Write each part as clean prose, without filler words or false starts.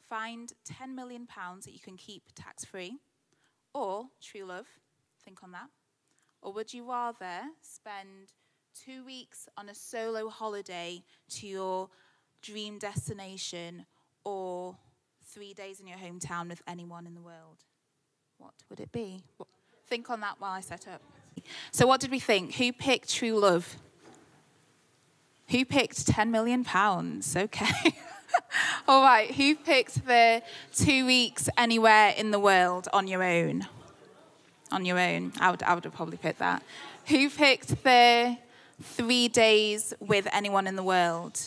find £10 million that you can keep tax-free, or true love? Think on that. Or would you rather spend 2 weeks on a solo holiday to your dream destination, or 3 days in your hometown with anyone in the world? What would it be? Think on that while I set up. So what did we think? Who picked true love? Who picked £10 million? Okay. All right. Who picked the 2 weeks anywhere in the world on your own? On your own. I would have probably picked that. Who picked the 3 days with anyone in the world?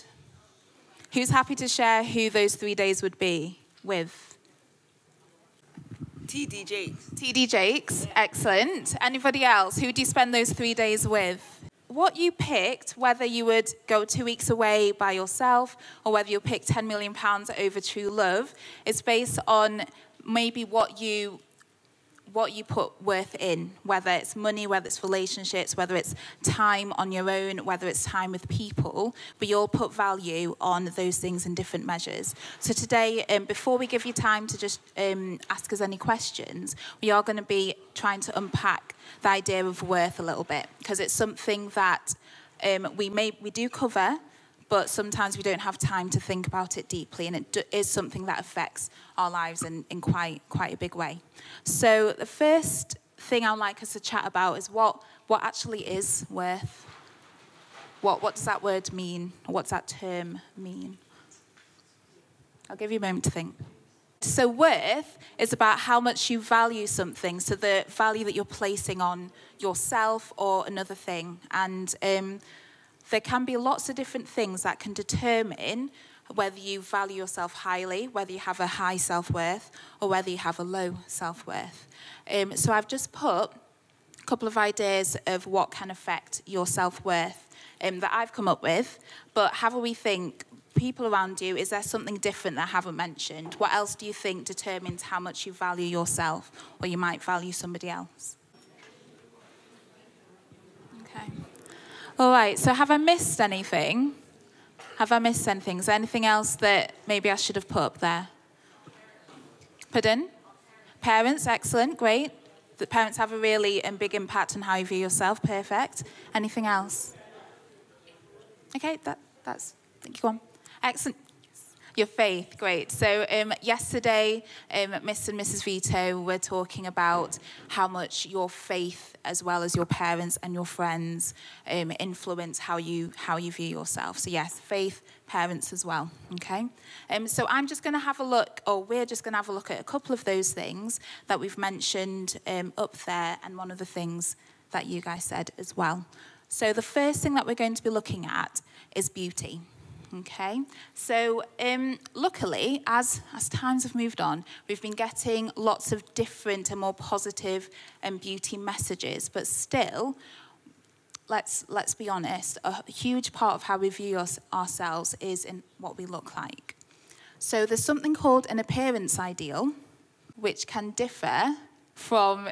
Who's happy to share who those 3 days would be with? TD Jakes. TD Jakes, yeah. Excellent. Anybody else? Who do you spend those 3 days with? What you picked, whether you would go 2 weeks away by yourself or whether you pick £10 million over true love, is based on maybe what you put worth in, whether it's money, whether it's relationships, whether it's time on your own, whether it's time with people, but you all put value on those things in different measures. So today, before we give you time to just ask us any questions, we are going to be trying to unpack the idea of worth a little bit, because it's something that we do cover, but sometimes we don't have time to think about it deeply, and it is something that affects our lives in quite a big way. So the first thing I'd like us to chat about is what actually is worth. What does that word mean? What does that term mean? I'll give you a moment to think. So worth is about how much you value something, so the value that you're placing on yourself or another thing. And there can be lots of different things that can determine whether you value yourself highly, whether you have a high self-worth, or whether you have a low self-worth. So I've just put a couple of ideas of what can affect your self-worth that I've come up with, but have a wee think. People around you, is there something different that I haven't mentioned? What else do you think determines how much you value yourself, or you might value somebody else? Okay. All right, so have I missed anything? Have I missed anything? Is there anything else that maybe I should have put up there? Pardon? Parents, excellent, great. The parents have a really big impact on how you view yourself, perfect. Anything else? Okay, that's, thank you, go on. Excellent. Your faith, great. So yesterday, Mr. and Mrs. Vito were talking about how much your faith, as well as your parents and your friends, influence how you view yourself. So yes, faith, parents as well. Okay. So I'm just going to have a look, or we're just going to have a look at a couple of those things that we've mentioned up there, and one of the things that you guys said as well. So the first thing that we're going to be looking at is beauty. Okay, so luckily, as times have moved on, we've been getting lots of different and more positive beauty messages, but still, let's be honest, a huge part of how we view ourselves is in what we look like. So there's something called an appearance ideal, which can differ from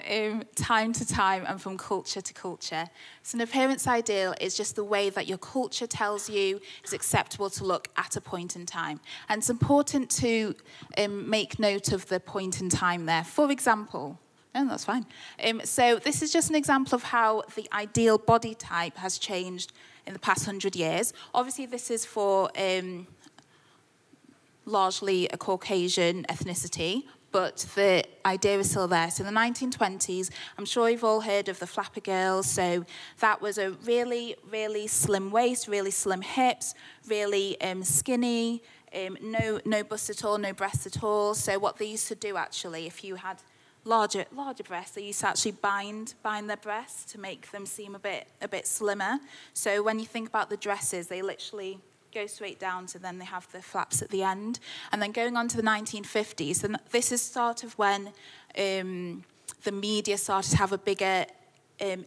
time to time and from culture to culture. So an appearance ideal is just the way that your culture tells you is acceptable to look at a point in time. And it's important to make note of the point in time there. For example, no, that's fine. So this is just an example of how the ideal body type has changed in the past 100 years. Obviously, this is for largely a Caucasian ethnicity, but the idea is still there. So in the 1920s, I'm sure you've all heard of the flapper girls. So that was a really, really slim waist, really slim hips, really skinny, no bust at all, no breasts at all. So what they used to do, actually, if you had larger breasts, they used to actually bind their breasts to make them seem a bit slimmer. So when you think about the dresses, they literally go straight down, so then they have the flaps at the end. And then going on to the 1950s, and this is sort of when the media started to have a bigger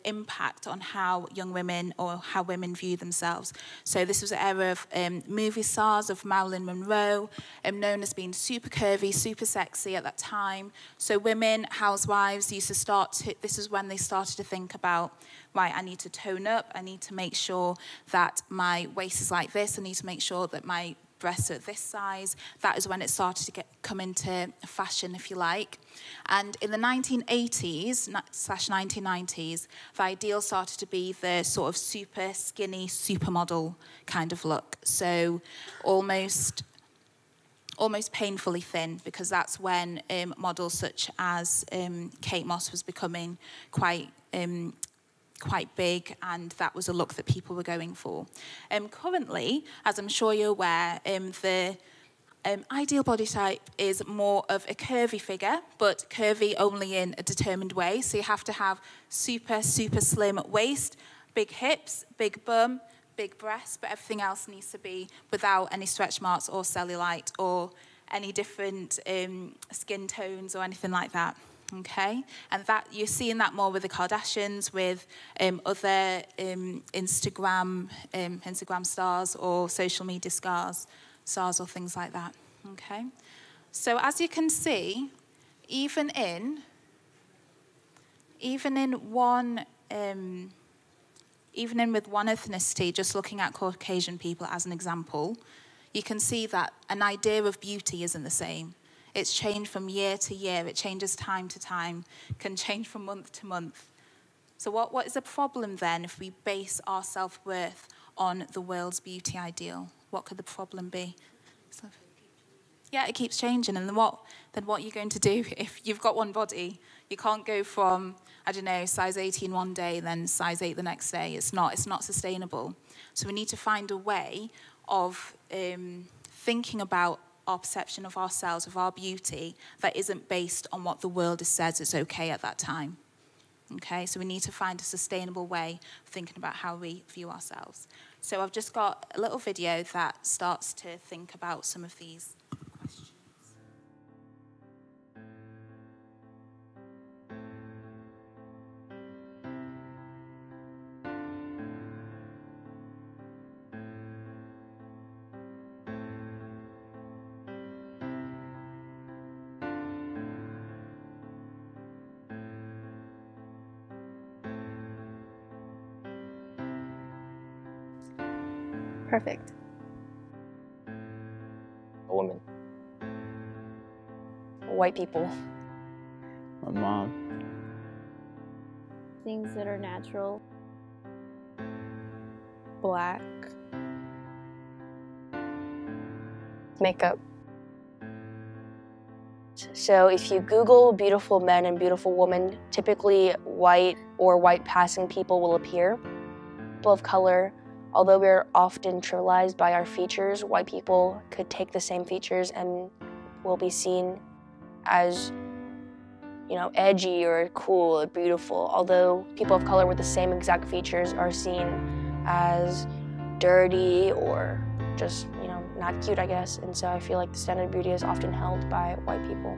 impact on how young women or how women view themselves. So this was an era of movie stars, of Marilyn Monroe, known as being super curvy, super sexy at that time. So women, housewives, used to this is when they started to think about, right, I need to tone up, I need to make sure that my waist is like this, I need to make sure that my breasts at this size. That is when it started to come into fashion, if you like. And in the 1980s/1990s, the ideal started to be the sort of super skinny, supermodel kind of look. So almost painfully thin, because that's when models such as Kate Moss was becoming quite big, and that was a look that people were going for. Currently, as I'm sure you're aware, the ideal body type is more of a curvy figure, but curvy only in a determined way. So you have to have super, super slim waist, big hips, big bum, big breasts, but everything else needs to be without any stretch marks or cellulite or any different skin tones or anything like that. Okay, and that you're seeing that more with the Kardashians, with other Instagram stars or social media stars or things like that. Okay, so as you can see, even in with one ethnicity, just looking at Caucasian people as an example, you can see that an idea of beauty isn't the same. It's changed from year to year. It changes time to time, can change from month to month. So what is the problem then if we base our self-worth on the world's beauty ideal? What could the problem be? Yeah, it keeps changing. And then what are you going to do if you've got one body? You can't go from, I don't know, size 18 one day, then size 8 the next day. It's not sustainable. So we need to find a way of thinking about our perception of ourselves, of our beauty, that isn't based on what the world says is okay at that time. Okay, so we need to find a sustainable way of thinking about how we view ourselves. So I've just got a little video that starts to think about some of these questions. Perfect. A woman. White people. My mom. Things that are natural. Black. Makeup. So if you Google beautiful men and beautiful women, typically white or white passing people will appear. People of color, although we're often trivialized by our features, white people could take the same features and will be seen as, you know, edgy or cool or beautiful, although people of color with the same exact features are seen as dirty or just, you know, not cute, I guess. And so I feel like the standard of beauty is often held by white people.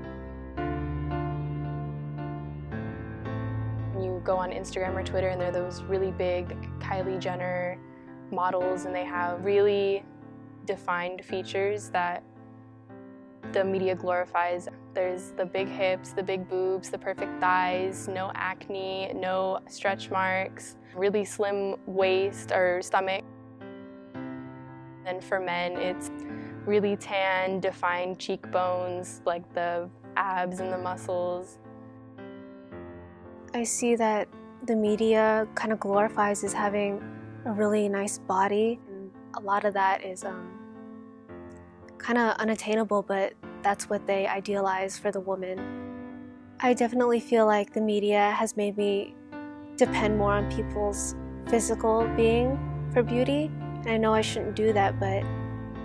You go on Instagram or Twitter and there are those really big Kylie Jenner models, and they have really defined features that the media glorifies. There's the big hips, the big boobs, the perfect thighs, no acne, no stretch marks, really slim waist or stomach. And for men, it's really tan, defined cheekbones, like the abs and the muscles. I see that the media kind of glorifies as having a really nice body. And a lot of that is kind of unattainable, but that's what they idealize for the woman. I definitely feel like the media has made me depend more on people's physical being for beauty. And I know I shouldn't do that, but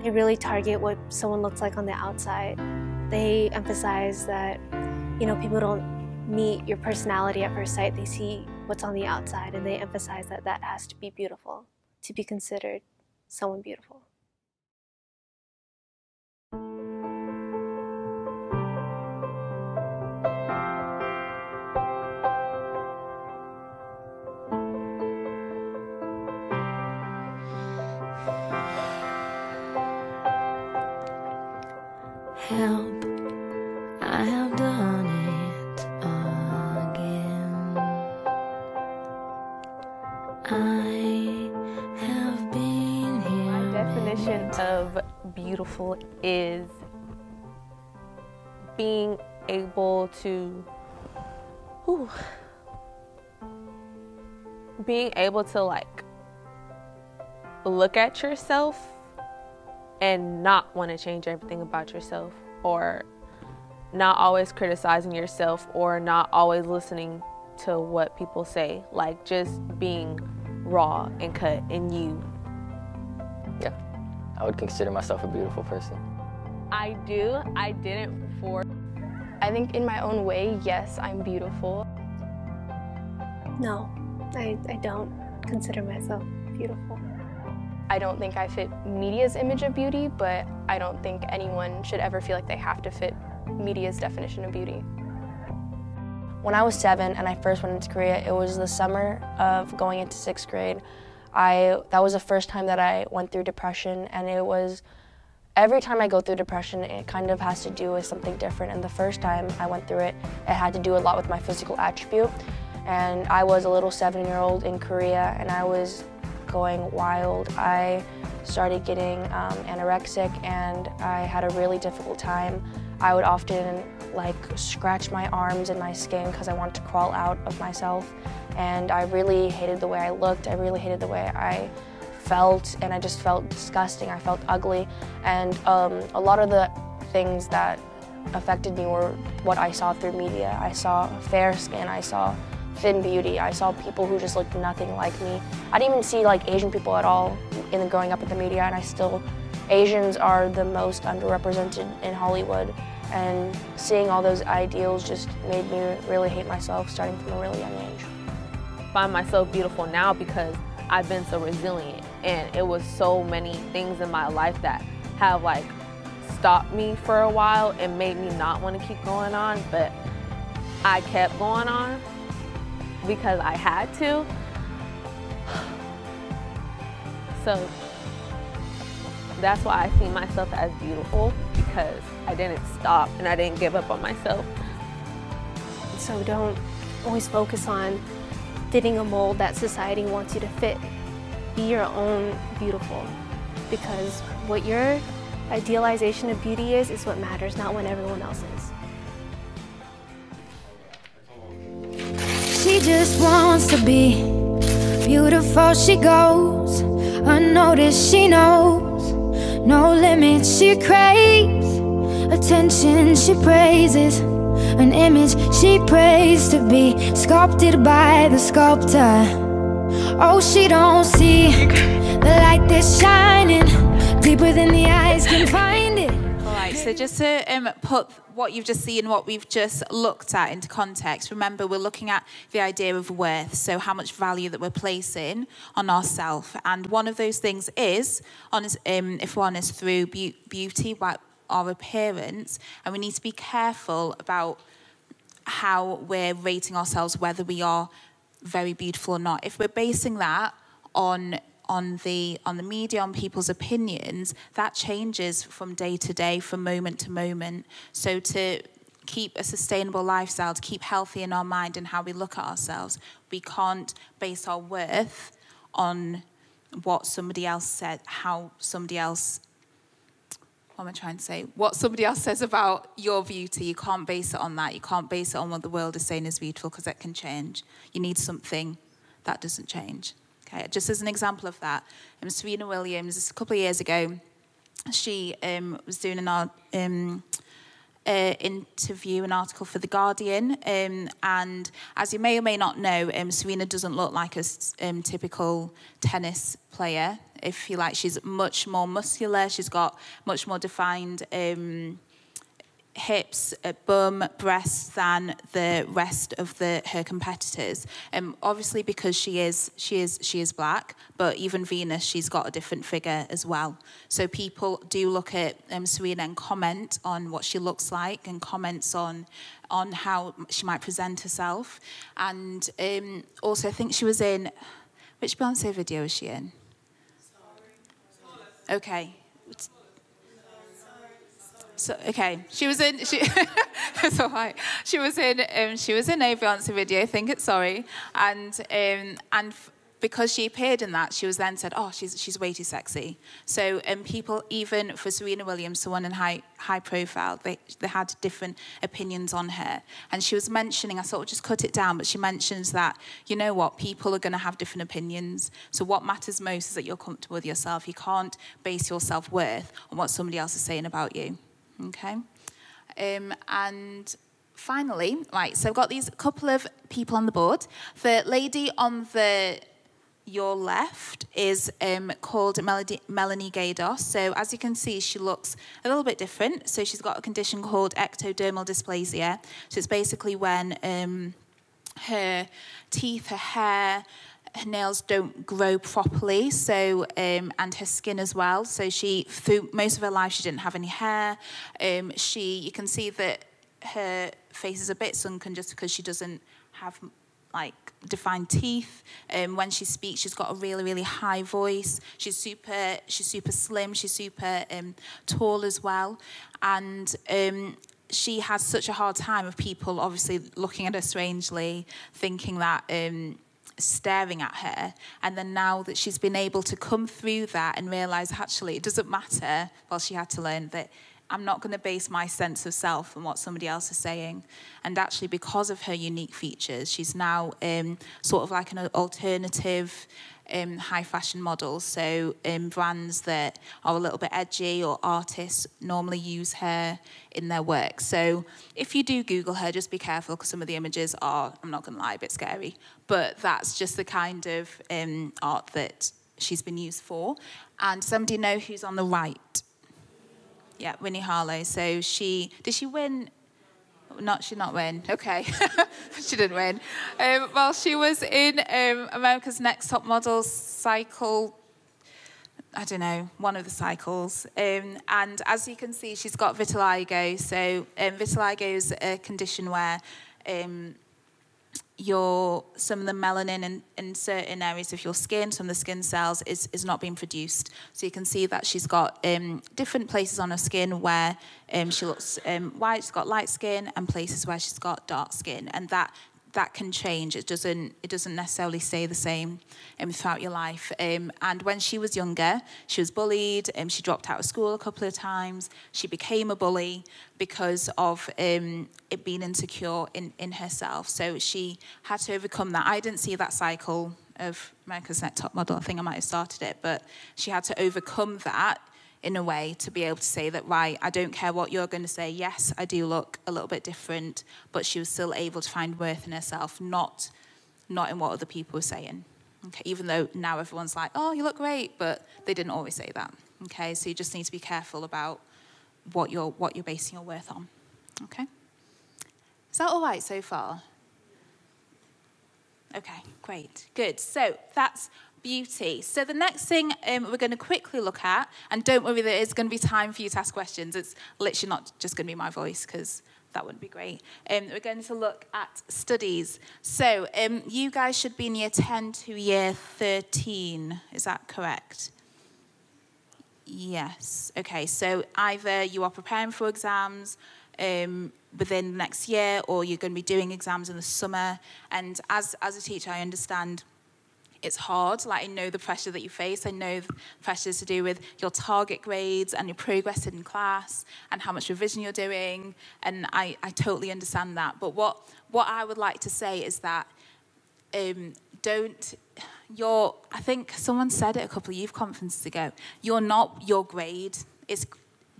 they really target what someone looks like on the outside. They emphasize that, you know, people don't meet your personality at first sight. They see what's on the outside, and they emphasize that that has to be beautiful to be considered someone beautiful. Help, I have done it again. I have been here. My definition of beautiful is being able to, like look at yourself and not want to change everything about yourself, or not always criticizing yourself, or not always listening to what people say, like just being raw and cut in you. Yeah, I would consider myself a beautiful person. I do. I didn't before. I think in my own way, yes, I'm beautiful. No, I don't consider myself beautiful. I don't think I fit media's image of beauty, but I don't think anyone should ever feel like they have to fit media's definition of beauty. When I was 7 and I first went into Korea, it was the summer of going into 6th grade. That was the first time that I went through depression, and it was, every time I go through depression, it kind of has to do with something different. And the first time I went through it, it had to do a lot with my physical attribute. And I was a little 7-year-old in Korea, and I was going wild. I started getting anorexic, and I had a really difficult time. I would often like scratch my arms and my skin because I wanted to crawl out of myself. And I really hated the way I looked. I really hated the way I felt, and I just felt disgusting. I felt ugly. And a lot of the things that affected me were what I saw through media. I saw fair skin, I saw thin beauty, I saw people who just looked nothing like me. I didn't even see like Asian people at all growing up in the media, and Asians are the most underrepresented in Hollywood. And seeing all those ideals just made me really hate myself starting from a really young age. I find myself beautiful now because I've been so resilient, and it was so many things in my life that have like stopped me for a while and made me not want to keep going on, but I kept going on because I had to. So that's why I see myself as beautiful, because I didn't stop and I didn't give up on myself. So don't always focus on fitting a mold that society wants you to fit. Be your own beautiful, because what your idealization of beauty is what matters, not what everyone else is. She just wants to be beautiful. She goes unnoticed, she knows no limits. She craves attention, she praises an image she prays to be sculpted by the sculptor. Oh, she don't see the light that's shining deeper than the eyes can find it. All right, so just to put what you've just seen, what we've just looked at into context, remember we're looking at the idea of worth, so how much value that we're placing on ourselves. And one of those things is, if we're honest, through beauty, our appearance, and we need to be careful about how we're rating ourselves, whether we are very beautiful or not. If we're basing that on the media, on people's opinions, that changes from day to day, from moment to moment. So to keep a sustainable lifestyle, to keep healthy in our mind and how we look at ourselves, we can't base our worth on what somebody else said, how somebody else, what am I trying to say? What somebody else says about your beauty. You can't base it on that. You can't base it on what the world is saying is beautiful, because that can change. You need something that doesn't change. Okay, just as an example of that, Serena Williams, a couple of years ago, she was doing an interview, an article for The Guardian, and as you may or may not know, Serena doesn't look like a typical tennis player. If you like, she's much more muscular, she's got much more defined hips, bum, breasts than the rest of her competitors. Obviously because she is black, but even Venus, she's got a different figure as well. So people do look at Serena and comment on what she looks like, and comments on how she might present herself. And also I think she was in, which Beyonce video is she in? Okay. So, okay, she was in. It's all right. She was in a Beyonce video. I think it's Sorry, and because she appeared in that, she was then said, oh, she's way too sexy. So people, even for Serena Williams, someone in high profile, they had different opinions on her. And she was mentioning, I sort of just cut it down, but she mentions that, you know what, people are going to have different opinions. So what matters most is that you're comfortable with yourself. You can't base your self-worth on what somebody else is saying about you. Okay? And finally, right, so I've got these couple of people on the board. The lady on your left is called Melanie Gaydos. So as you can see, she looks a little bit different. So she's got a condition called ectodermal dysplasia. So it's basically when her teeth, her hair, her nails don't grow properly, so and her skin as well. So she, through most of her life, she didn't have any hair. You can see that her face is a bit sunken just because she doesn't have like defined teeth. When she speaks, she's got a really, really high voice. She's super slim. She's super tall as well, and she has such a hard time of people obviously looking at her strangely, thinking that. Staring at her, and then now that she's been able to come through that and realise actually it doesn't matter, well, she had to learn that I'm not going to base my sense of self on what somebody else is saying. And actually, because of her unique features, she's now sort of like an alternative high fashion model. So brands that are a little bit edgy or artists normally use her in their work. So if you do Google her, just be careful because some of the images are, I'm not going to lie, a bit scary. But that's just the kind of art that she's been used for. And somebody know who's on the right? Yeah, Winnie Harlow. So did she win? She not win. Okay, she didn't win. Well, she was in America's Next Top Model cycle. I don't know, one of the cycles. And as you can see, she's got vitiligo. So vitiligo is a condition where some of the melanin in certain areas of your skin, some of the skin cells, is not being produced. So you can see that she's got different places on her skin where she looks white, she's got light skin, and places where she's got dark skin. And that can change. It doesn't necessarily stay the same throughout your life. And when she was younger, she was bullied. She dropped out of school a couple of times. She became a bully because of it being insecure in herself. So she had to overcome that. I didn't see that cycle of America's Next Top Model. I think I might have started it, but she had to overcome that in a way to be able to say that, right, I don't care what you're going to say. Yes, I do look a little bit different, but she was still able to find worth in herself, not in what other people were saying. Okay, even though now everyone's like, oh, you look great, but they didn't always say that. Okay, so you just need to be careful about what you're basing your worth on. Okay, is that all right so far? Okay, great, good. So that's beauty. So the next thing we're going to quickly look at, and don't worry, there is going to be time for you to ask questions. It's literally not just going to be my voice because that wouldn't be great. We're going to look at studies. So you guys should be in year 10 to year 13. Is that correct? Yes. Okay, so either you are preparing for exams within the next year, or you're going to be doing exams in the summer. And as a teacher, I understand it's hard. Like, I know the pressure that you face. I know the pressures to do with your target grades and your progress in class and how much revision you're doing. And I totally understand that. But what I would like to say is that I think someone said it a couple of youth conferences ago, you're not your grade. It's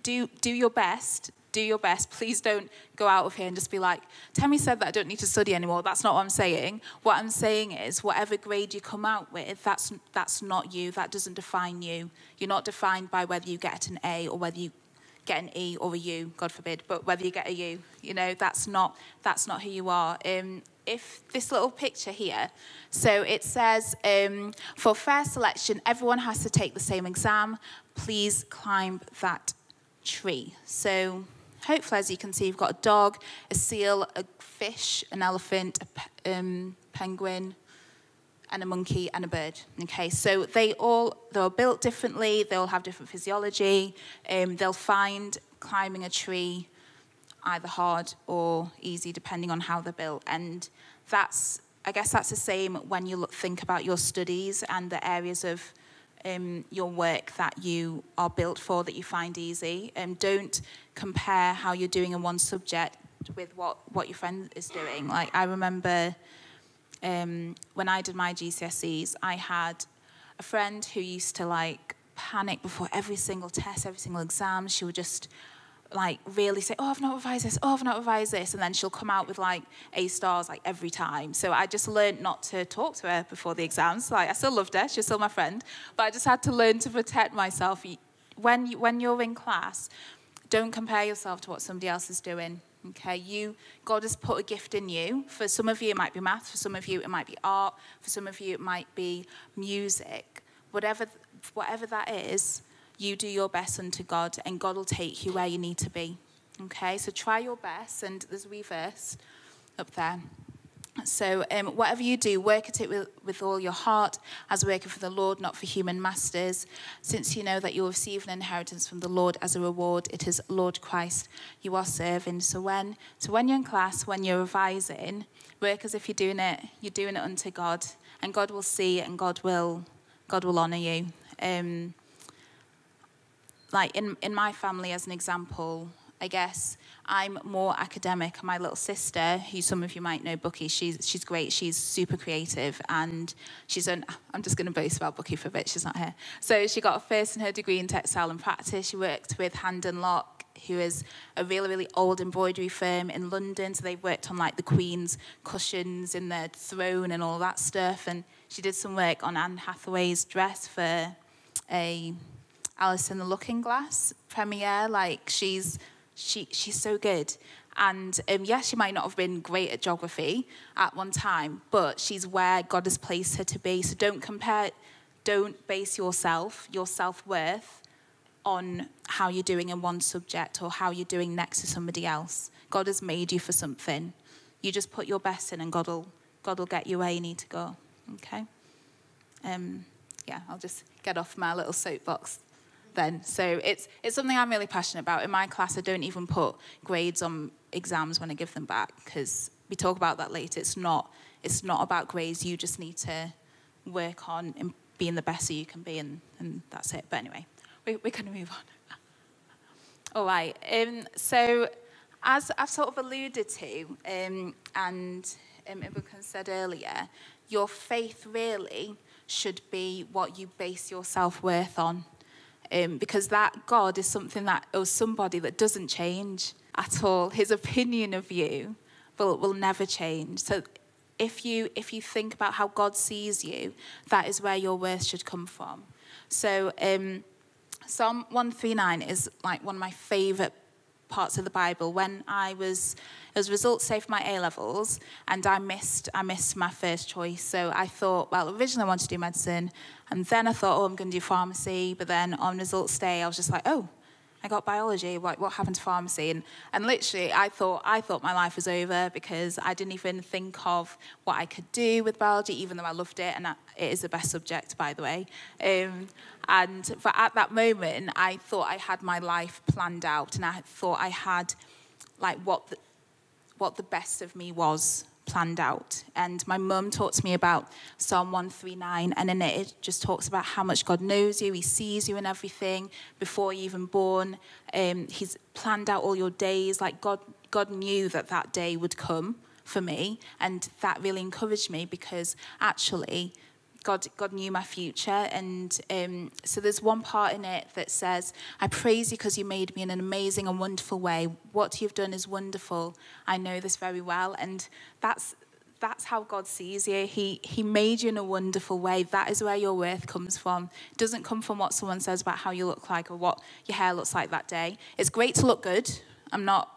do your best. Do your best. Please don't go out of here and just be like, Temi said that I don't need to study anymore. That's not what I'm saying. What I'm saying is whatever grade you come out with, that's not you. That doesn't define you. You're not defined by whether you get an A or whether you get an E or a U, God forbid, but whether you get a U, that's not who you are. If this little picture here, so it says, for fair selection, everyone has to take the same exam. Please climb that tree. So hopefully, as you can see, you've got a dog, a seal, a fish, an elephant, a penguin, and a monkey and a bird. Okay, so they're built differently. They all have different physiology. They'll find climbing a tree either hard or easy depending on how they're built, and that's I guess that's the same when you think about your studies and the areas of your work that you are built for, that you find easy. Don't compare how you're doing in one subject with what your friend is doing. Like, I remember when I did my GCSEs, I had a friend who used to, like, panic before every single test, every single exam. She would just, like, really say, oh, I've not revised this, oh, I've not revised this, and then she'll come out with, like, A stars, like, every time. So I just learned not to talk to her before the exams. Like, I still loved her, she was still my friend, but I just had to learn to protect myself. When you're in class, don't compare yourself to what somebody else is doing, okay? God has put a gift in you. For some of you, it might be math. For some of you, it might be art. For some of you, it might be music. Whatever that is, you do your best unto God, and God will take you where you need to be, okay? So try your best, and there's a wee verse up there. So whatever you do, work at it with all your heart, as working for the Lord, not for human masters, since you know that you'll receive an inheritance from the Lord as a reward. It is Lord Christ you are serving. So when you're in class, when you're revising, work as if you're doing it unto God, and God will see, and God will honour you. Like in my family, as an example, I guess I'm more academic. My little sister, who some of you might know, Bucky, she's great. She's super creative, and I'm just going to boast about Bucky for a bit. She's not here. So she got a first in her degree in textile and practice. She worked with Hand and Lock, who is a really, really old embroidery firm in London. So they worked on, like, the Queen's cushions in their throne and all that stuff. And she did some work on Anne Hathaway's dress for a Alice in the Looking Glass premiere. Like, she's so good. And she might not have been great at geography at one time, but she's where God has placed her to be. So don't base your self-worth on how you're doing in one subject or how you're doing next to somebody else. God has made you for something. You just put your best in, and God will get you where you need to go. Okay? I'll just get off my little soapbox then. So it's something I'm really passionate about. In my class, I don't even put grades on exams when I give them back, because we talk about that later. It's not about grades. You just need to work on being the best that you can be, and that's it. But anyway, we're going to move on. All right. So as I've sort of alluded to, and Ibukan said earlier, your faith really should be what you base your self-worth on. Because that God is something or somebody that doesn't change at all. His opinion of you will never change. So if you think about how God sees you, that is where your worth should come from. So Psalm 139 is, like, one of my favourite parts of the Bible. When it was results day for my A-levels, and I missed my first choice. So I thought, well, originally I wanted to do medicine, and then I thought, I'm going to do pharmacy. But then on results day, I was just like, oh, I got biology. What happened to pharmacy? And literally, I thought my life was over, because I didn't even think of what I could do with biology, even though I loved it, and it is the best subject, by the way. But at that moment, I thought I had my life planned out, and I thought I had, like, what the best of me was planned out. And my mum talked to me about Psalm 139, and in it just talks about how much God knows you. He sees you in everything before you're even born. He's planned out all your days. Like, God knew that day would come for me, and that really encouraged me, because actually God knew my future. And so there's one part in it that says, I praise you because you made me in an amazing and wonderful way. What you've done is wonderful. I know this very well. And that's how God sees you. He made you in a wonderful way. That is where your worth comes from. It doesn't come from what someone says about how you look like or what your hair looks like that day. It's great to look good. I'm not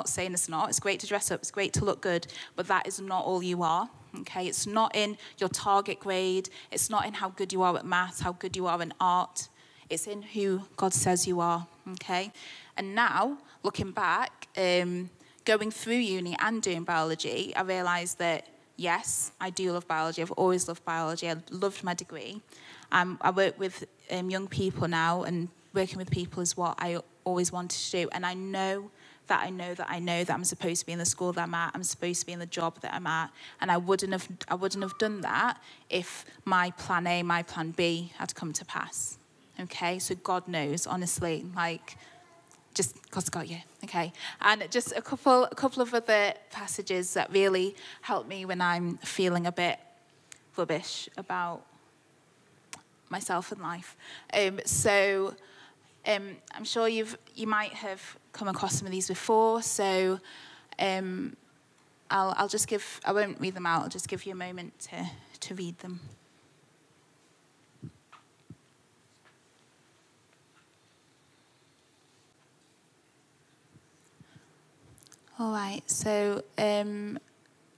saying it's not. It's great to dress up. It's great to look good. But that is not all you are. Okay, it's not in your target grade. It's not in how good you are at maths, how good you are in art. It's in who God says you are. Okay, and now looking back, going through uni and doing biology, I realised that yes, I do love biology. I've always loved biology. I loved my degree. I work with young people now, and working with people is what I always wanted to do. And I know that I know that I'm supposed to be in the school that I'm at, I'm supposed to be in the job that I'm at, and I wouldn't have done that if my plan A, my plan B had come to pass. Okay, so God knows, honestly, like, just God's got you, okay? And just a couple of other passages that really help me when I'm feeling a bit rubbish about myself and life. I'm sure you might have come across some of these before, so I'll just give, I won't read them out, I'll just give you a moment to read them. All right, so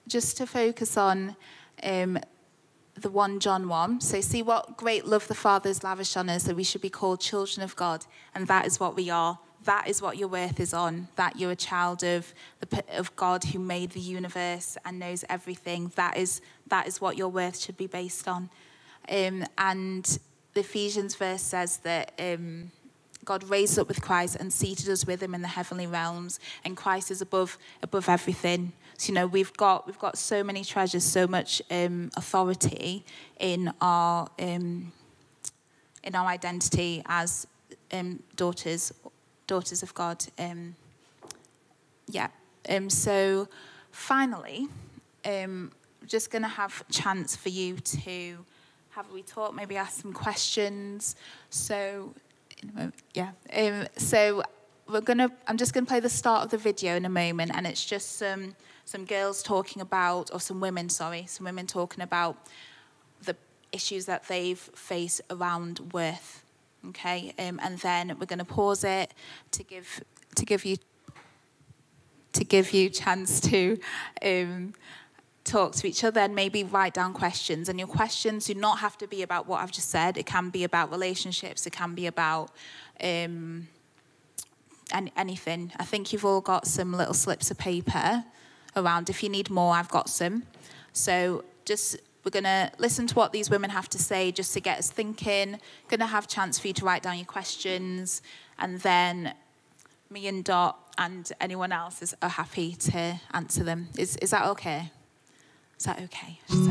just to focus on the 1 John 1. So see what great love the Father has lavished on us, that we should be called children of God, and that is what we are. That is what your worth is on, that you're a child of God who made the universe and knows everything. That is what your worth should be based on. And the Ephesians verse says that God raised up with Christ and seated us with him in the heavenly realms, and Christ is above everything. So, you know, we've got so many treasures, so much authority in our identity as daughters of God. So finally, just going to have a chance for you to have a wee talk, maybe ask some questions. So, so I'm just gonna play the start of the video in a moment, and it's just some girls talking about, or some women talking about the issues that they've faced around worth. Okay, and then we're gonna pause it to give you a chance to talk to each other and maybe write down questions. And your questions do not have to be about what I've just said. It can be about relationships. It can be about anything. I think you've all got some little slips of paper around. If you need more, I've got some. So we're going to listen to what these women have to say just to get us thinking. Going to have a chance for you to write down your questions, and then me and Dot and anyone else are happy to answer them. Is that okay? Is that okay, I should say?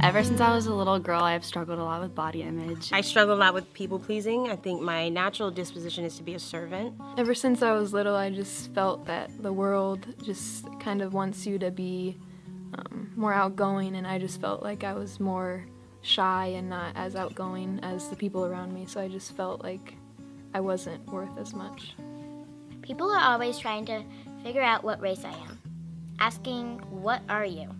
Ever since I was a little girl, I've struggled a lot with body image. I struggle a lot with people pleasing. I think my natural disposition is to be a servant. Ever since I was little, I just felt that the world just kind of wants you to be more outgoing, and I just felt like I was more shy and not as outgoing as the people around me, so I just felt like I wasn't worth as much. People are always trying to figure out what race I am, asking, what are you?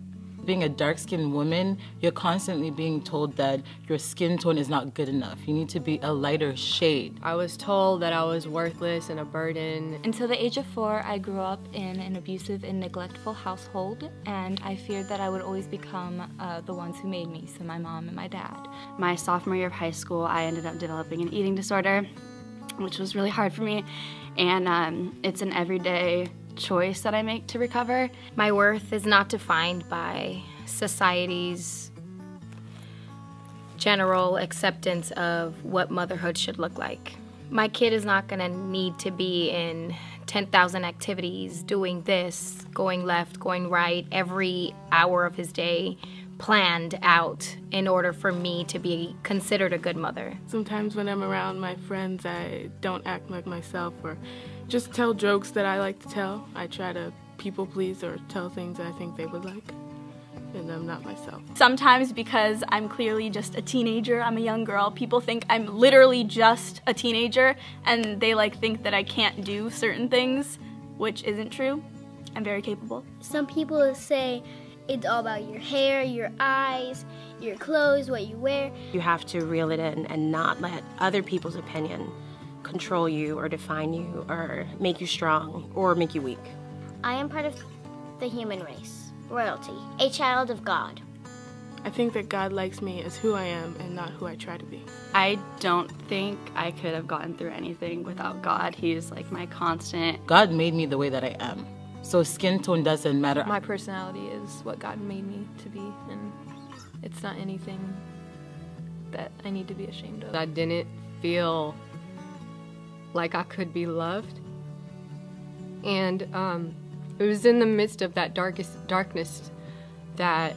Being a dark-skinned woman, you're constantly being told that your skin tone is not good enough. You need to be a lighter shade. I was told that I was worthless and a burden. Until the age of 4, I grew up in an abusive and neglectful household, and I feared that I would always become the ones who made me, so my mom and my dad. My sophomore year of high school, I ended up developing an eating disorder, which was really hard for me, and it's an everyday choice that I make to recover. My worth is not defined by society's general acceptance of what motherhood should look like. My kid is not gonna need to be in 10,000 activities, doing this, going left, going right, every hour of his day planned out in order for me to be considered a good mother. Sometimes when I'm around my friends, I don't act like myself or just tell jokes that I like to tell. I try to people please or tell things that I think they would like, and I'm not myself. Sometimes because I'm clearly just a teenager, I'm a young girl, people think I'm literally just a teenager, and they think that I can't do certain things, which isn't true. I'm very capable. Some people say it's all about your hair, your eyes, your clothes, what you wear. You have to reel it in and not let other people's opinion control you or define you or make you strong or make you weak. I am part of the human race, royalty, a child of God. I think that God likes me as who I am and not who I try to be. I don't think I could have gotten through anything without God. He's like my constant. God made me the way that I am, so skin tone doesn't matter. My personality is what God made me to be, and It's not anything that I need to be ashamed of. I didn't feel like I could be loved. And it was in the midst of that darkness that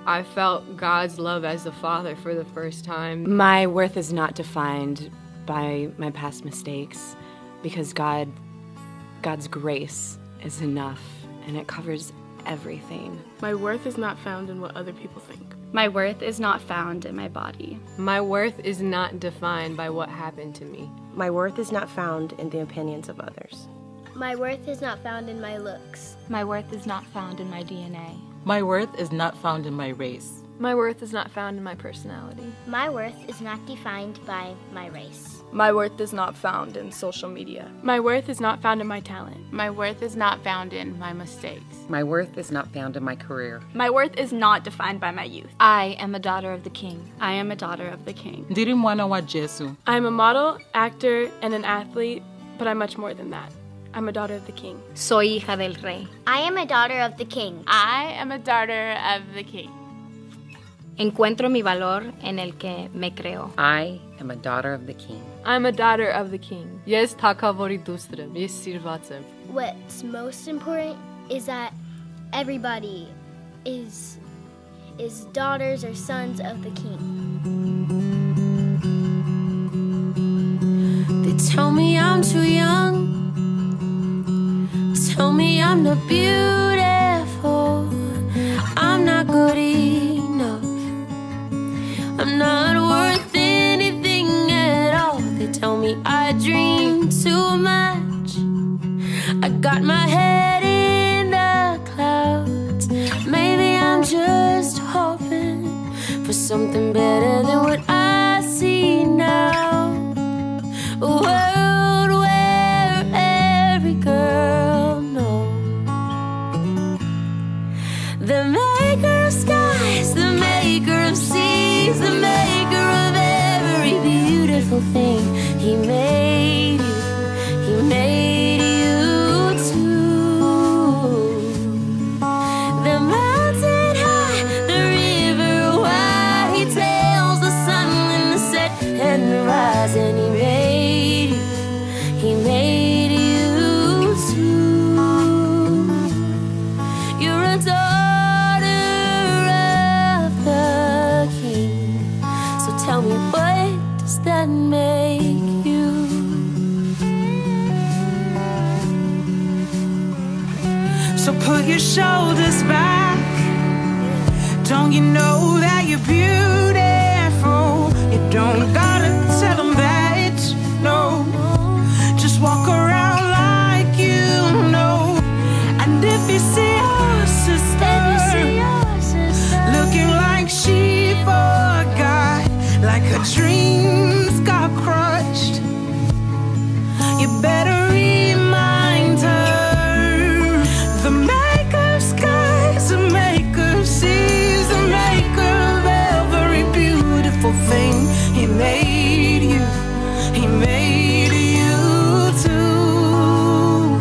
I felt God's love as a father for the first time. My worth is not defined by my past mistakes because God's grace is enough and it covers everything. My worth is not found in what other people think. My worth is not found in my body. My worth is not defined by what happened to me. My worth is not found in the opinions of others. My worth is not found in my looks. My worth is not found in my DNA. My worth is not found in my race. My worth is not found in my personality. My worth is not defined by my race. My worth is not found in social media. My worth is not found in my talent. My worth is not found in my mistakes. My worth is not found in my career. My worth is not defined by my youth. I am a daughter of the King. I am a daughter of the King. Ndiri mwana wa Jesu. I'm a model, actor, and an athlete, but I'm much more than that. I'm a daughter of the King. Soy hija del rey. I am a daughter of the King. I am a daughter of the King. Encuentro mi valor en el que me creo. I am a daughter of the King. I'm a daughter of the King. Jest taka voridustra, jest sirvacem. What's most important is that everybody is daughters or sons of the King. They tell me I'm too young. Tell me I'm not beautiful. I'm not good enough. I'm not worth anything at all. They tell me I dream too much. I got my head in the clouds. Maybe I'm just hoping for something better than what I see now. A world where every girl knows the maker of skies, the maker of seas, the maker of every beautiful thing. He made you too. The mountain high, the river wide. He tells the sun when to set and to rise, and he made you too. You're a daughter of the King. So tell me, what does that make you? So put your shoulders back. Don't you know that you're beautiful? You don't gotta tell them that, no. Just walk around like you know. And if you see your sister looking like she forgot, like her dreams got crushed, you better remind her. The maker of skies, the maker of seas, the maker of every beautiful thing. He made you too.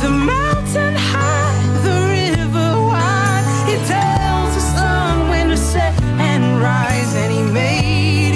The mountain high, the river wide. He tells the sun when to set and rise, and he made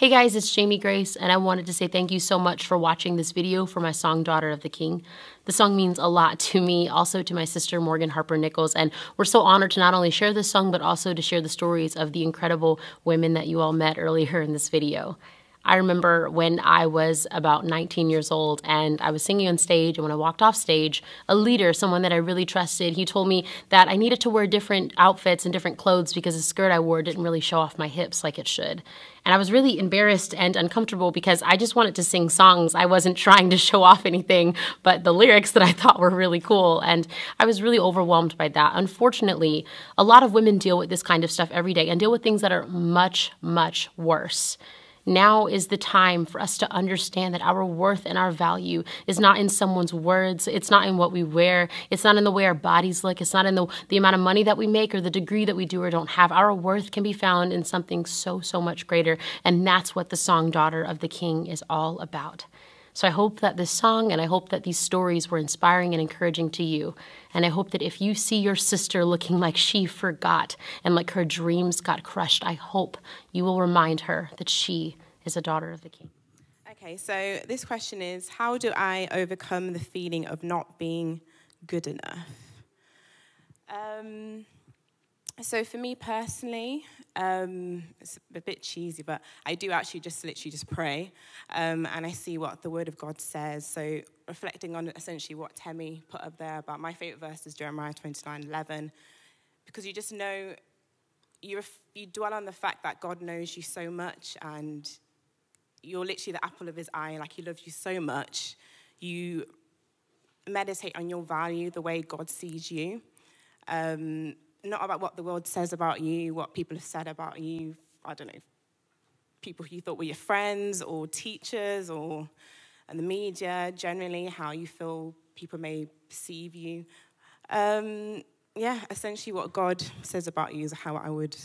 Hey guys, it's Jamie Grace, and I wanted to say thank you so much for watching this video for my song, Daughter of the King. The song means a lot to me, also to my sister, Morgan Harper Nichols, and we're so honored to not only share this song, but also to share the stories of the incredible women that you all met earlier in this video. I remember when I was about 19 years old and I was singing on stage, and when I walked off stage, a leader, someone that I really trusted, he told me that I needed to wear different outfits and different clothes because the skirt I wore didn't really show off my hips like it should. And I was really embarrassed and uncomfortable because I just wanted to sing songs. I wasn't trying to show off anything but the lyrics that I thought were really cool. And I was really overwhelmed by that. Unfortunately, a lot of women deal with this kind of stuff every day and deal with things that are much, much worse. Now is the time for us to understand that our worth and our value is not in someone's words. It's not in what we wear. It's not in the way our bodies look. It's not in the amount of money that we make or the degree that we do or don't have. Our worth can be found in something so, so much greater. And that's what the song Daughter of the King is all about. So I hope that this song and I hope that these stories were inspiring and encouraging to you. And I hope that if you see your sister looking like she forgot and like her dreams got crushed, I hope you will remind her that she is a daughter of the King. Okay, so this question is, how do I overcome the feeling of not being good enough? So for me personally, it's a bit cheesy, but I do actually literally just pray, and I see what the Word of God says. So reflecting on essentially what Temi put up there about my favorite verse is Jeremiah 29:11, because you just know, you dwell on the fact that God knows you so much, and you're literally the apple of his eye, like he loves you so much. You meditate on your value, the way God sees you. Not about what the world says about you, what people have said about you, I don't know, people who you thought were your friends or teachers or and the media, generally how you feel people may perceive you. Yeah, essentially what God says about you is how I would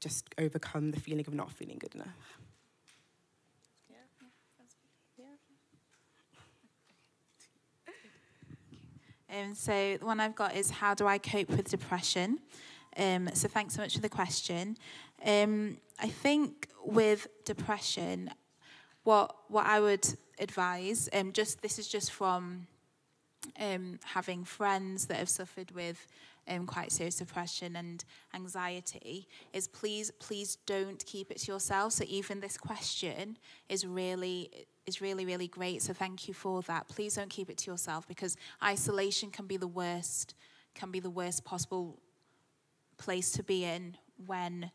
just overcome the feeling of not feeling good enough. So the one I've got is, how do I cope with depression? So thanks so much for the question. I think with depression, what I would advise, this is just from having friends that have suffered with quite serious depression and anxiety, is please don't keep it to yourself. So even this question is really great, so thank you for that. Please don't keep it to yourself, because isolation can be the worst possible place to be in when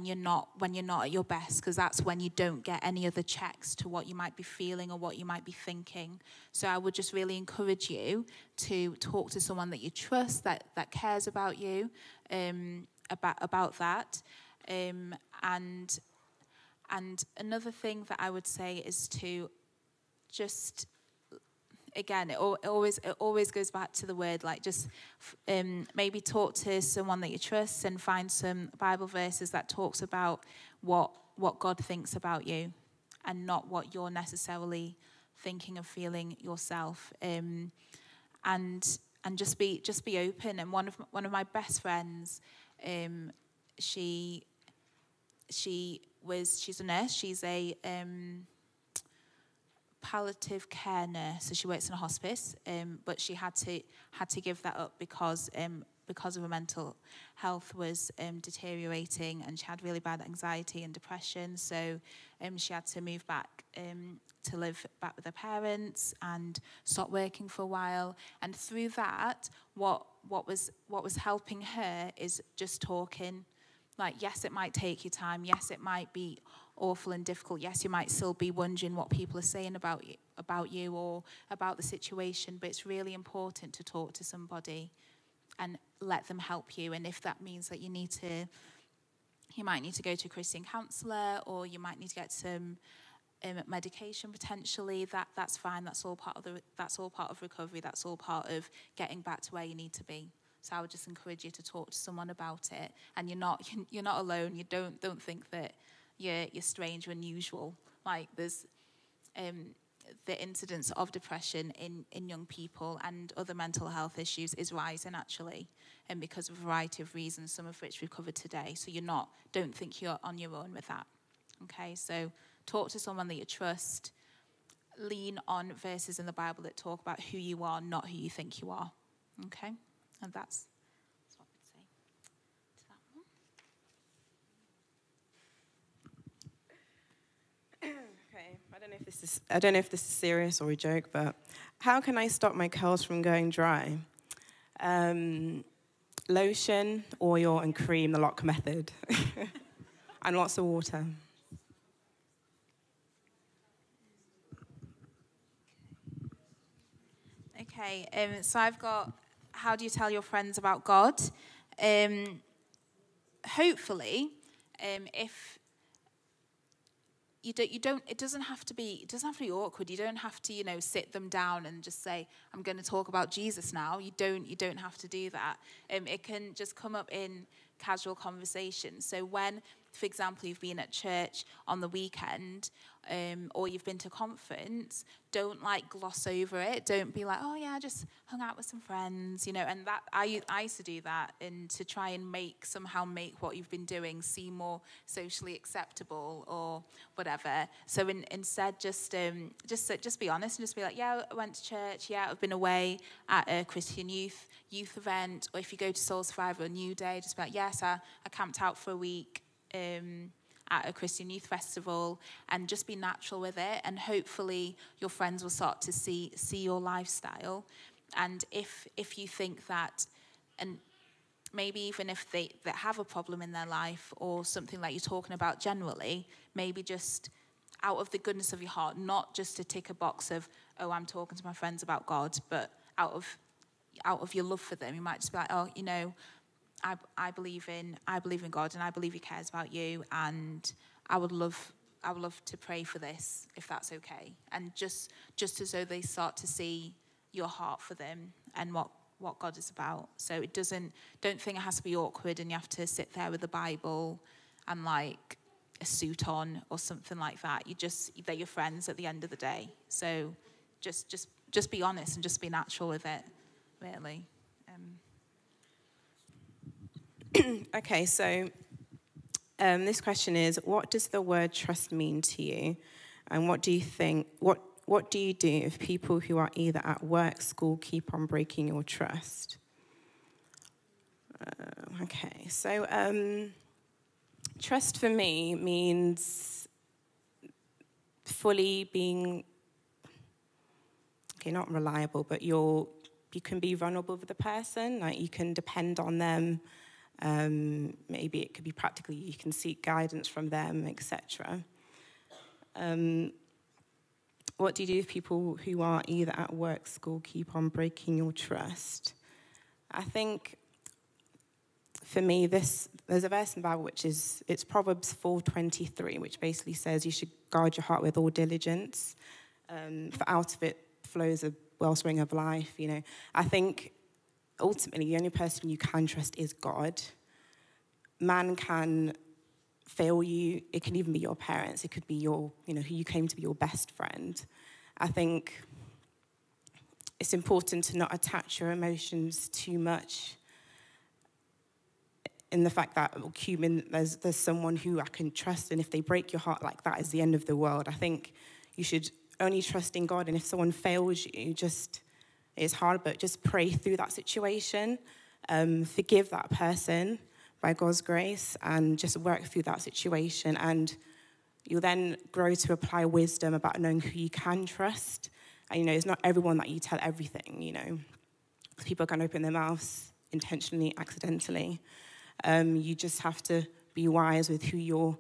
you're not at your best, because that's when you don't get any other checks to what you might be feeling or what you might be thinking. So I would just really encourage you to talk to someone that you trust, that cares about you, about that. And another thing that I would say is to just, again, it always goes back to the word, like just maybe talk to someone that you trust and find some Bible verses that talks about what God thinks about you and not what you're necessarily thinking of feeling yourself. And just be open. And one of my best friends, she's a nurse. She's a palliative care nurse, so she works in a hospice. But she had to give that up because of her mental health was deteriorating, and she had really bad anxiety and depression. So she had to move back to live back with her parents and stop working for a while. And through that, what was helping her is just talking. Like, yes, it might take you time. Yes, it might be awful and difficult. Yes, you might still be wondering what people are saying about you or about the situation. But it's really important to talk to somebody and let them help you. And if that means that you might need to go to a Christian counsellor, or you might need to get some medication potentially, that's fine. That's all part of recovery. That's all part of getting back to where you need to be. So I would just encourage you to talk to someone about it, and you're not alone. You don't think that you're strange or unusual. Like there's the incidence of depression in young people and other mental health issues is rising, actually, and because of a variety of reasons, some of which we've covered today. So don't think you're on your own with that. Okay, so talk to someone that you trust. Lean on verses in the Bible that talk about who you are, not who you think you are. Okay, and that's what I would say to that one. Okay, I don't know if this is serious or a joke, but how can I stop my curls from going dry? Lotion, oil, and cream, the Lock method, and lots of water. Okay, so I've got, how do you tell your friends about God? Hopefully, if you don't, it doesn't have to be awkward. You don't have to, sit them down and just say, I'm going to talk about Jesus now. You don't have to do that. It can just come up in casual conversation. So when, for example, you've been at church on the weekend, or you've been to a conference, don't gloss over it. Don't be like, oh yeah, I just hung out with some friends, and that I used to do that, and to try and somehow make what you've been doing seem more socially acceptable or whatever. So instead, just be honest and just be like, yeah, I went to church. Yeah, I've been away at a Christian youth event, or if you go to Soul Survivor or New Day, just be like, yes, I camped out for a week at a Christian youth festival, and just be natural with it, and hopefully your friends will start to see your lifestyle. And if you think that, and maybe even if they have a problem in their life or something like you're talking about generally, maybe just out of the goodness of your heart, not just to tick a box of, oh, I'm talking to my friends about God, but out of your love for them, you might just be like, oh, I believe in God, and I believe He cares about you, and I would love to pray for this, if that's okay. And just as though they start to see your heart for them and what God is about. So don't think it has to be awkward and you have to sit there with the Bible and a suit on or something like that. They're your friends at the end of the day. So just be honest and just be natural with it, really. Okay, so this question is, what does the word trust mean to you? And what do you do if people who are either at work, school, keep on breaking your trust? Okay, so trust for me means fully being, not reliable, but you can be vulnerable with the person, you can depend on them. Maybe it could be practically, you can seek guidance from them, etc. What do you do if people who are either at work, school, keep on breaking your trust? I think, for me, there's a verse in the Bible it's Proverbs 4:23, which basically says you should guard your heart with all diligence, for out of it flows a wellspring of life. I think ultimately the only person you can trust is God. Man can fail you. It can even be your parents. It could be who you claim to be your best friend. I think it's important to not attach your emotions too much in the fact that there's someone who I can trust, and if they break your heart like that, it's the end of the world. I think you should only trust in God, and if someone fails you, it's hard, but just pray through that situation, forgive that person by God's grace, and just work through that situation. And you'll then grow to apply wisdom about knowing who you can trust. And, it's not everyone that you tell everything, People can open their mouths intentionally, accidentally. You just have to be wise with who you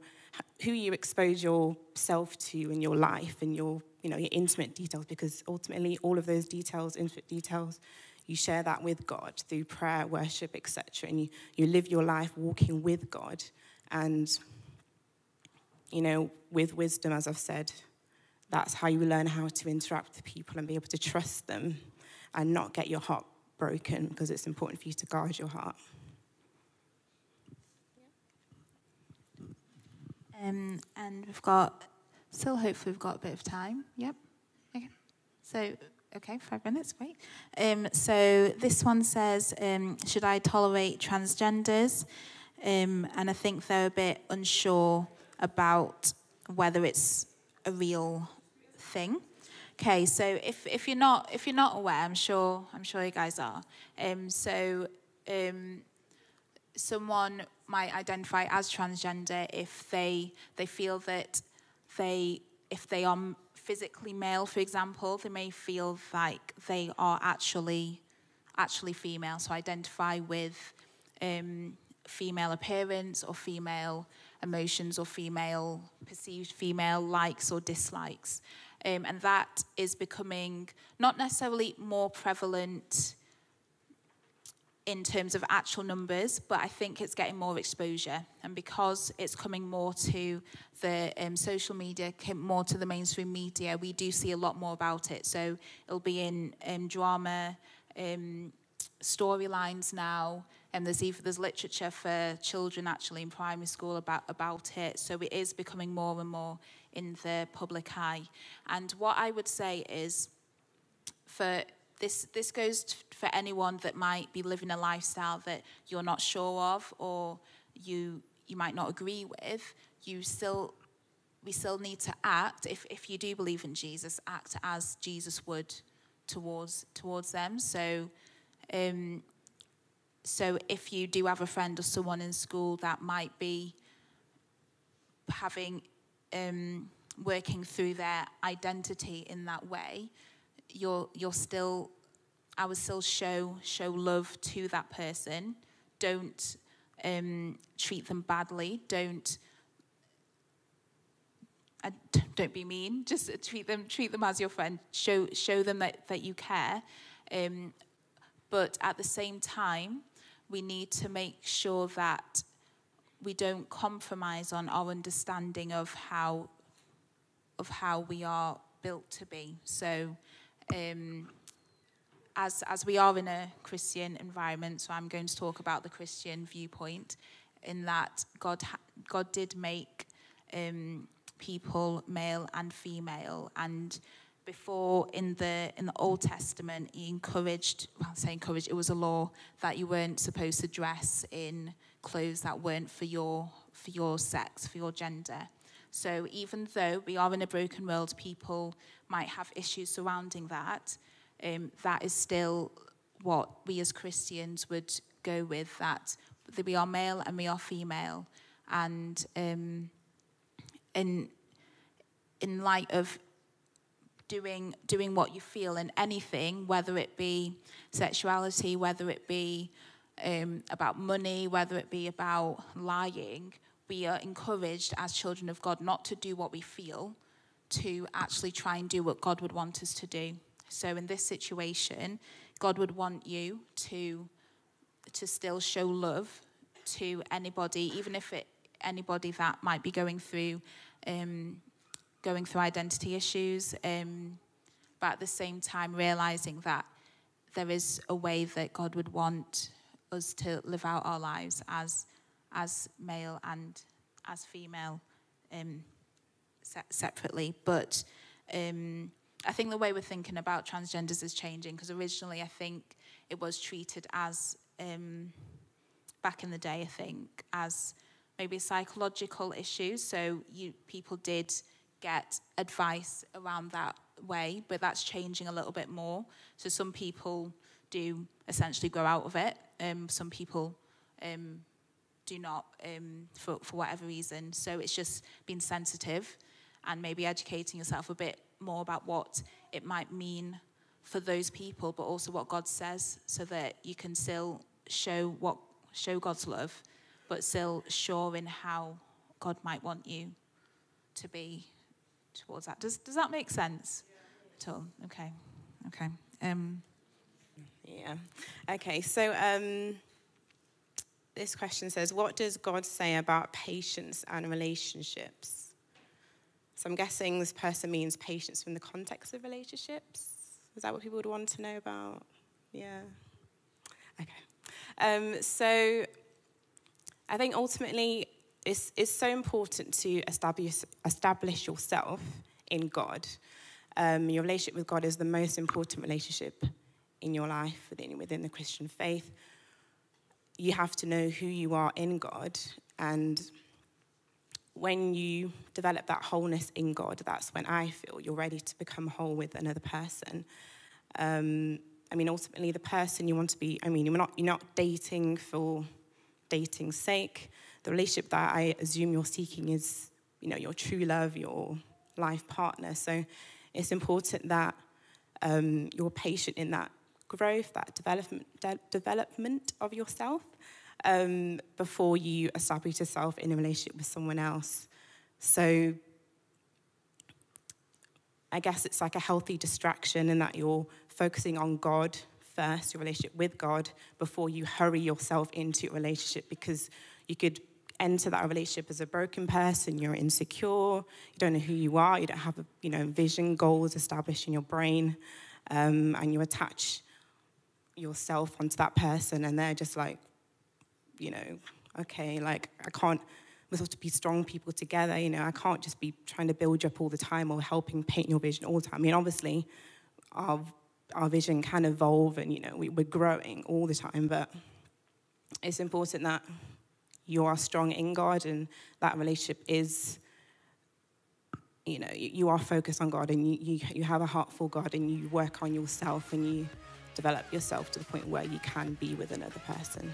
expose yourself to in your life and your intimate details, because ultimately all of those details, intimate details, you share that with God through prayer, worship, etc. And you live your life walking with God. And, with wisdom, as I've said, that's how you learn how to interact with people and be able to trust them and not get your heart broken, because it's important for you to guard your heart. And hopefully we've got a bit of time. Yep. Okay. So, okay, 5 minutes, great. So this one says, should I tolerate transgenders? And I think they're a bit unsure about whether it's a real thing. Okay, so if you're not aware, I'm sure you guys are. Someone might identify as transgender if they feel that if they are physically male, for example, they may feel like they are actually female, so identify with female appearance or female emotions or perceived female likes or dislikes. And that is becoming not necessarily more prevalent in terms of actual numbers, but I think it's getting more exposure. And because it's coming more to the social media, more to the mainstream media, we do see a lot more about it. So it'll be in drama, storylines now, and there's literature for children actually in primary school about it. So it is becoming more and more in the public eye. And what I would say is, for this goes for anyone that might be living a lifestyle that you're not sure of or you might not agree with. We still need to act, if you do believe in Jesus, act as Jesus would towards them. So if you do have a friend or someone in school that might be having working through their identity in that way, I would still show love to that person. Don't treat them badly. Don't be mean. Just treat them as your friend. Show them that you care. But at the same time, we need to make sure that we don't compromise on our understanding of how we are built to be. So, as we are in a Christian environment, so I'm going to talk about the Christian viewpoint, in that God did make people male and female, and before in the Old Testament, he encouraged, it was a law that you weren't supposed to dress in clothes that weren't for your sex, for your gender. So even though we are in a broken world, people might have issues surrounding that. That is still what we as Christians would go with, that we are male and we are female. And in light of doing what you feel in anything, whether it be sexuality, whether it be about money, whether it be about lying, we are encouraged as children of God not to do what we feel, to actually try and do what God would want us to do. So in this situation, God would want you to still show love to anybody, even if anybody that might be going through identity issues, but at the same time realizing that there is a way that God would want us to live out our lives as male and as female separately. But I think the way we're thinking about transgenders is changing, because originally I think it was treated as, back in the day, I think, as maybe a psychological issue. So people did get advice around that way, but that's changing a little bit more. So some people do essentially grow out of it. Some people do not, for whatever reason. So it's just being sensitive and maybe educating yourself a bit more about what it might mean for those people, but also what God says, so that you can still show God's love, but still sure in how God might want you to be towards that. Does that make sense at all? Okay. Yeah. Okay, so this question says, what does God say about patience and relationships? So I'm guessing this person means patience from the context of relationships. Is that what people would want to know about? Yeah. Okay. So I think ultimately it's so important to establish yourself in God. Your relationship with God is the most important relationship in your life within the Christian faith. You have to know who you are in God, and when you develop that wholeness in God, that's when I feel you're ready to become whole with another person. Ultimately, the person you want to be, you're not dating for dating's sake. The relationship that I assume you're seeking is, your true love, your life partner. So it's important that you're patient in that growth, that development of yourself, before you establish yourself in a relationship with someone else. So I guess it's like a healthy distraction in that you're focusing on God first, your relationship with God, before you hurry yourself into a relationship, because you could enter that relationship as a broken person, you're insecure, you don't know who you are, you don't have vision, goals established in your brain, and you attach yourself onto that person, and they're just like, okay, like we're supposed to be strong people together, I can't just be trying to build you up all the time or helping paint your vision all the time. Obviously, our vision can evolve, and, we're growing all the time, but it's important that you are strong in God, and that relationship is, you are focused on God, and you have a heart for God, and you work on yourself, and you develop yourself to the point where you can be with another person.